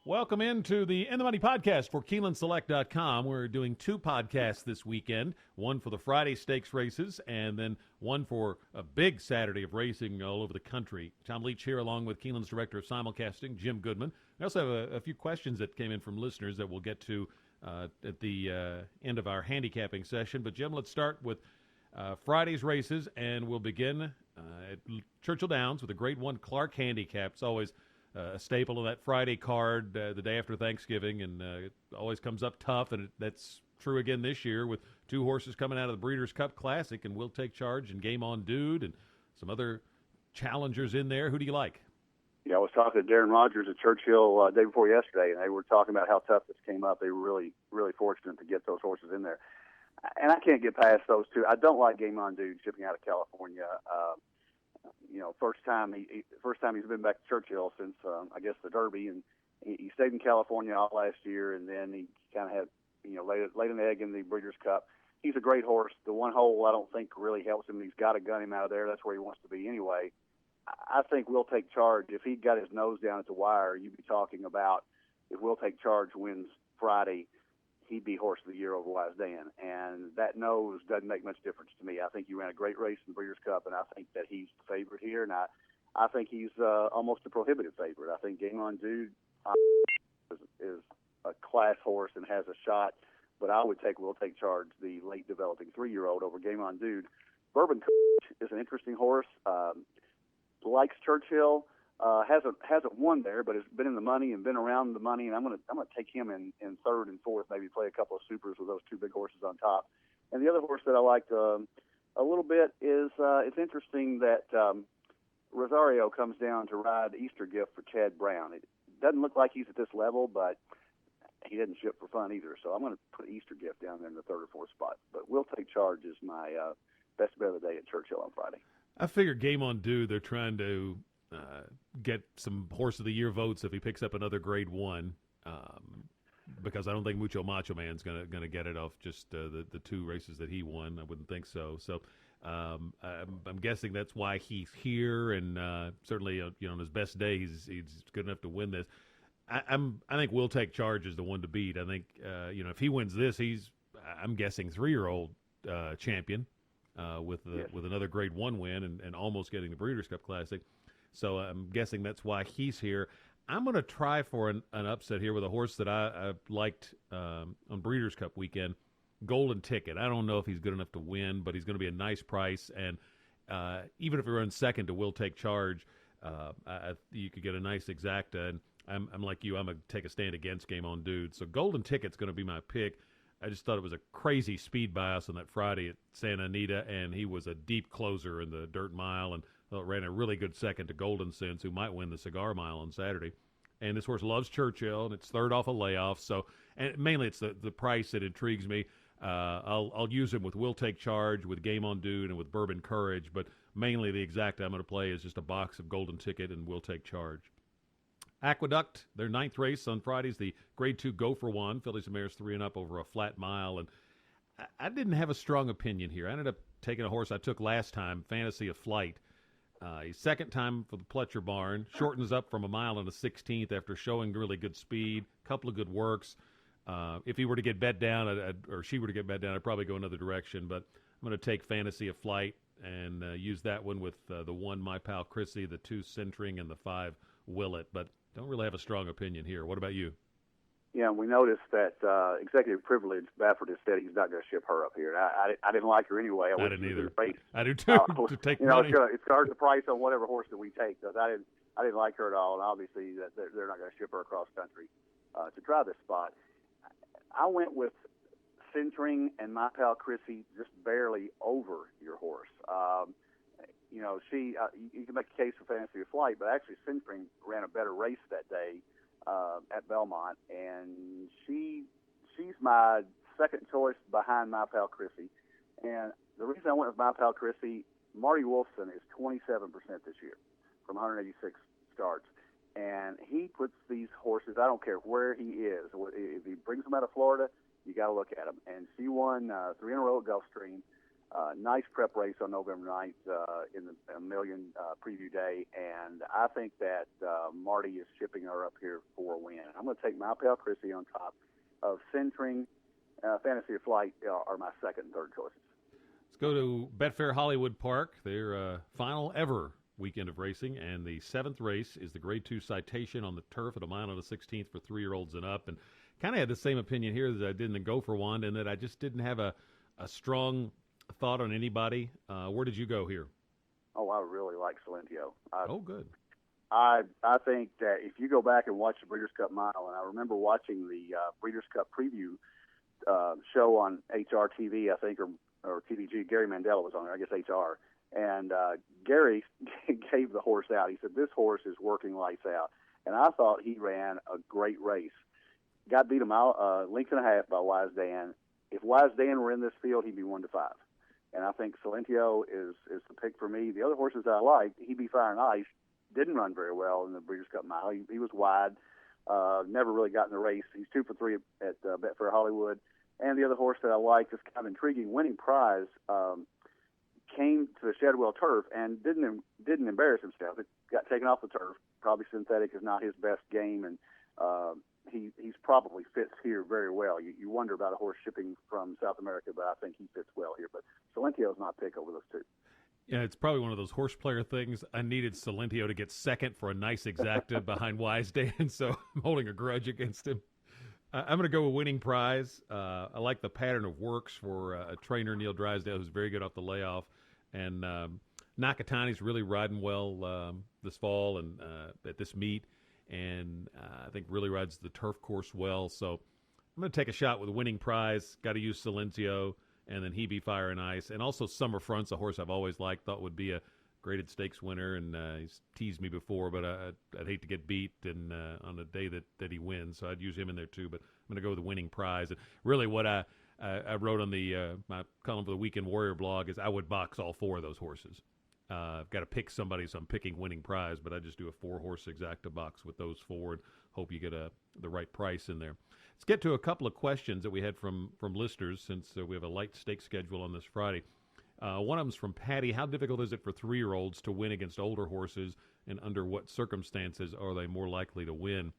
Welcome into the In the Money podcast for KeenelandSelect.com. We're doing two podcasts this weekend, one for the Friday stakes races and then one for a big Saturday of racing all over the country. Tom Leach here along with Keeneland's director of Simulcasting, Jim Goodman. We also have a few questions that came in from listeners that we'll get to at the end of our handicapping session. But, Jim, let's start with Friday's races, and we'll begin at Churchill Downs with a Grade 1 Clark Handicap. It's always a staple of that Friday card the day after Thanksgiving, and it always comes up tough, and that's true again this year with two horses coming out of the Breeders' Cup Classic, and We'll Take Charge and Game On Dude and some other challengers in there. Who do you like? Yeah, I was talking to Darren Rogers at Churchill day before yesterday, and they were talking about how tough this came up. They were really, really fortunate to get those horses in there. And I can't get past those two. I don't like Game On Dude shipping out of California. First time he's been back to Churchill since I guess the Derby, and he stayed in California all last year, and then he kind of had laid an egg in the Breeders' Cup. He's a great horse. The one hole I don't think really helps him. He's got to gun him out of there. That's where he wants to be anyway. I think We'll Take Charge. If he got his nose down at the wire, you'd be talking about if We'll Take Charge wins Friday, he'd be Horse of the Year over Wise Dan. And that nose doesn't make much difference to me. I think he ran a great race in the Breeders' Cup, and I think that he's the favorite here. And I think he's almost a prohibitive favorite. I think Game On Dude is a class horse and has a shot, but I would take We'll Take Charge, the late developing 3-year-old, over Game On Dude. Bourbon Coach is an interesting horse. Likes Churchill. Hasn't won there, but has been in the money and been around the money, and I'm gonna take him in third and fourth, maybe play a couple of supers with those two big horses on top. And the other horse that I liked a little bit is it's interesting that Rosario comes down to ride Easter Gift for Chad Brown. It doesn't look like he's at this level, but he didn't ship for fun either, so I'm going to put Easter Gift down there in the third or fourth spot. But We'll Take Charge is my best bet of the day at Churchill on Friday. I figure Game On Dude, they're trying to get some Horse of the Year votes if he picks up another Grade 1, because I don't think Mucho Macho Man's gonna get it off just the two races that he won. I wouldn't think so. So I'm guessing that's why he's here, and certainly on his best day he's good enough to win this. I think We'll Take Charge is the one to beat. I think if he wins this, I'm guessing 3-year-old champion. With another Grade 1 win and almost getting the Breeders' Cup Classic. So I'm guessing that's why he's here. I'm going to try for an upset here with a horse that I liked on Breeders' Cup weekend, Golden Ticket. I don't know if he's good enough to win, but he's going to be a nice price. And even if he runs second to We'll Take Charge, you could get a nice exacta. And I'm like you, I'm going to take a stand against Game On Dude. So Golden Ticket's going to be my pick. I just thought it was a crazy speed bias on that Friday at Santa Anita, and he was a deep closer in the dirt mile and ran a really good second to Golden Sense, who might win the Cigar Mile on Saturday. And this horse loves Churchill, and it's third off a layoff. So, and mainly it's the price that intrigues me. I'll use him with We'll Take Charge, with Game On Dude, and with Bourbon Courage, but mainly the exact I'm going to play is just a box of Golden Ticket and We'll Take Charge. Aqueduct, their 9th race on Fridays, the Grade 2 Go for One. Fillies and Mares 3 and up over a flat mile. And I didn't have a strong opinion here. I ended up taking a horse I took last time, Fantasy of Flight. He's second time for the Pletcher barn. Shortens up from a mile and a 16th after showing really good speed, a couple of good works. If he were to get bet down, or she were to get bet down, I'd probably go another direction. But I'm going to take Fantasy of Flight and use that one with the 1 My Pal Chrissy, the 2 Centering, and the 5 Willet. But don't really have a strong opinion here. What about you? Yeah, we noticed that Executive Privilege, Baffert has said he's not going to ship her up here. I didn't like her anyway. I didn't either. I do too. To take money. It's hard to price on whatever horse that we take, because I didn't like her at all, and obviously that they're not going to ship her across country to try this spot. I went with Centering and My Pal Chrissy just barely over your horse. You can make a case for Fantasy of Flight, but actually Centering ran a better race that day at Belmont, and she's my second choice behind My Pal Chrissy. And the reason I went with My Pal Chrissy, Marty Wolfson is 27% this year from 186 starts. And he puts these horses, I don't care where he is. If he brings them out of Florida, you got to look at them. And she won 3 in a row at Gulfstream. Nice prep race on November 9th in the Million preview day. And I think that Marty is shipping her up here for a win. I'm going to take My Pal Chrissy on top of Centring. Fantasy of Flight are my second and third choices. Let's go to Betfair Hollywood Park, their final ever weekend of racing, and the seventh race is the Grade 2 Citation on the turf at a mile and a 16th for 3-year-olds and up. And kind of had the same opinion here that I did in the Gopher Wand, and that I just didn't have a strong thought on anybody. Where did you go here? Oh, I really like Silentio. Oh, good. I think that if you go back and watch the Breeders' Cup Mile, and I remember watching the Breeders' Cup preview show on HRTV, I think, or TVG. Gary Mandela was on there, I guess HR. And Gary gave the horse out. He said, this horse is working lights out. And I thought he ran a great race. Got beat a length and a half by Wise Dan. If Wise Dan were in this field, he'd be 1-5. And I think Silentio is the pick for me. The other horses that I like, He'd Be Fire and Ice, didn't run very well in the Breeders' Cup Mile. He was wide, never really got in the race. He's 2 for 3 at Betfair Hollywood. And the other horse that I like, is kind of intriguing, Winning Prize, came to the Shadwell turf and didn't embarrass himself. It got taken off the turf. Probably synthetic is not his best game, and he's probably fits here very well. You wonder about a horse shipping from South America, but I think he fits well here. But Silentio's my pick over those two. Yeah, it's probably one of those horse player things. I needed Silentio to get second for a nice exacta behind Wise Dan, so I'm holding a grudge against him. I'm going to go with Winning Prize. I like the pattern of works for a trainer, Neil Drysdale, who's very good off the layoff. And Nakatani's really riding well this fall and at this meet. And I think really rides the turf course well. So I'm going to take a shot with Winning Prize. Got to use Silentio. And then He Be Fire and Ice. And also Summer Front's a horse I've always liked, thought would be a graded stakes winner. And he's teased me before, but I'd hate to get beat and on the day that he wins. So I'd use him in there too. But I'm going to go with the Winning Prize. And really what I wrote on the my column for the Weekend Warrior blog is I would box all 4 of those horses. I've got to pick somebody, so I'm picking Winning Prize, but I just do a 4-horse exacta box with those 4 and hope you get the right price in there. Let's get to a couple of questions that we had from listeners since we have a light stake schedule on this Friday. One of them is from Patty. How difficult is it for 3-year-olds to win against older horses, and under what circumstances are they more likely to win?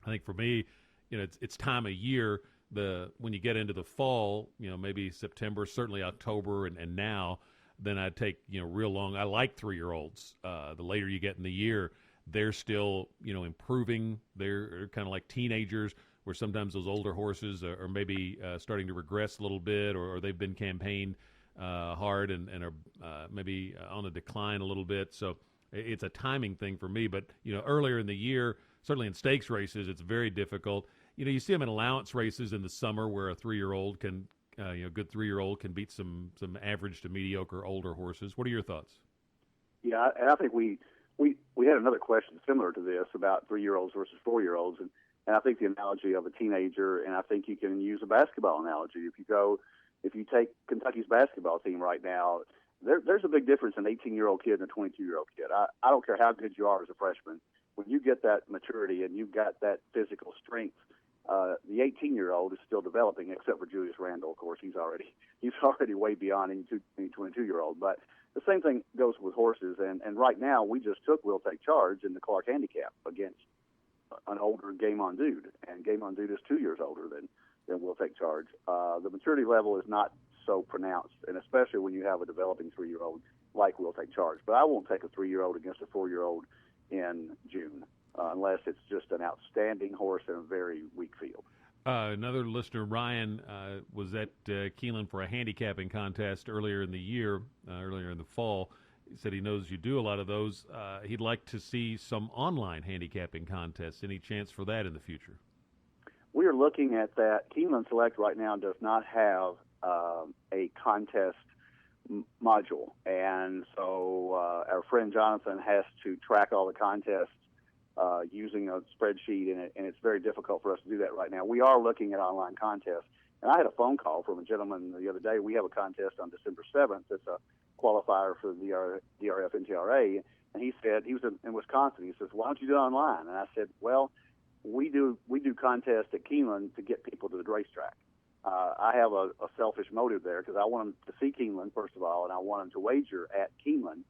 I think for me, it's time of year. When you get into the fall, maybe September, certainly October, and now, then I'd take real long. I like 3-year-olds. The later you get in the year, they're still improving. They're kind of like teenagers, where sometimes those older horses are maybe starting to regress a little bit, or they've been campaigned hard and are maybe on a decline a little bit. So it's a timing thing for me. But earlier in the year, certainly in stakes races, it's very difficult. You see them in allowance races in the summer where a 3-year-old can, good 3-year-old can beat some average to mediocre older horses. What are your thoughts? Yeah, and I think we had another question similar to this about 3-year-olds versus 4-year-olds, and I think the analogy of a teenager, and I think you can use a basketball analogy. If you take Kentucky's basketball team right now, there's a big difference in an 18-year-old kid and a 22-year-old kid. I don't care how good you are as a freshman. When you get that maturity and you've got that physical strength, the 18-year-old is still developing, except for Julius Randle. Of course, he's already way beyond any 22-year-old. But the same thing goes with horses. And right now, we just took Will Take Charge in the Clark Handicap against an older Game On Dude, and Game On Dude is 2 years older than Will Take Charge. The maturity level is not so pronounced, and especially when you have a developing 3-year-old like Will Take Charge. But I won't take a 3-year-old against a 4-year-old in June. Unless it's just an outstanding horse in a very weak field. Another listener, Ryan, was at Keeneland for a handicapping contest earlier in the year, earlier in the fall. He said he knows you do a lot of those. He'd like to see some online handicapping contests. Any chance for that in the future? We are looking at that. Keeneland Select right now does not have a contest module, and so our friend Jonathan has to track all the contests using a spreadsheet, and it's very difficult for us to do that right now. We are looking at online contests, and I had a phone call from a gentleman the other day. We have a contest on December 7th. It's a qualifier for the DRF NTRA, and he said, he was in Wisconsin. He says, why don't you do it online? And I said, well, we do contests at Keeneland to get people to the racetrack. I have a selfish motive there because I want them to see Keeneland, first of all, and I want them to wager at Keeneland.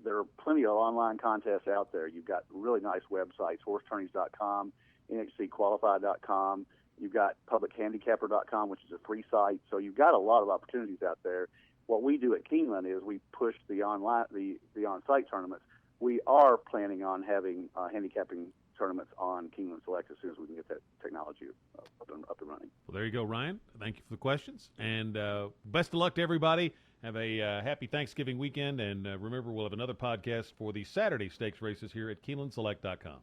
There are plenty of online contests out there. You've got really nice websites, horsetourneys.com. nhcqualified.com. You've got publichandicapper.com, which is a free site. So you've got a lot of opportunities out there. What we do at Keeneland is we push the on-site tournaments. We are planning on having handicapping tournaments on Keeneland Select as soon as we can get that technology up and running. Well, there you go, Ryan. Thank you for the questions. And best of luck to everybody. Have a happy Thanksgiving weekend. And remember, we'll have another podcast for the Saturday stakes races here at KeenelandSelect.com.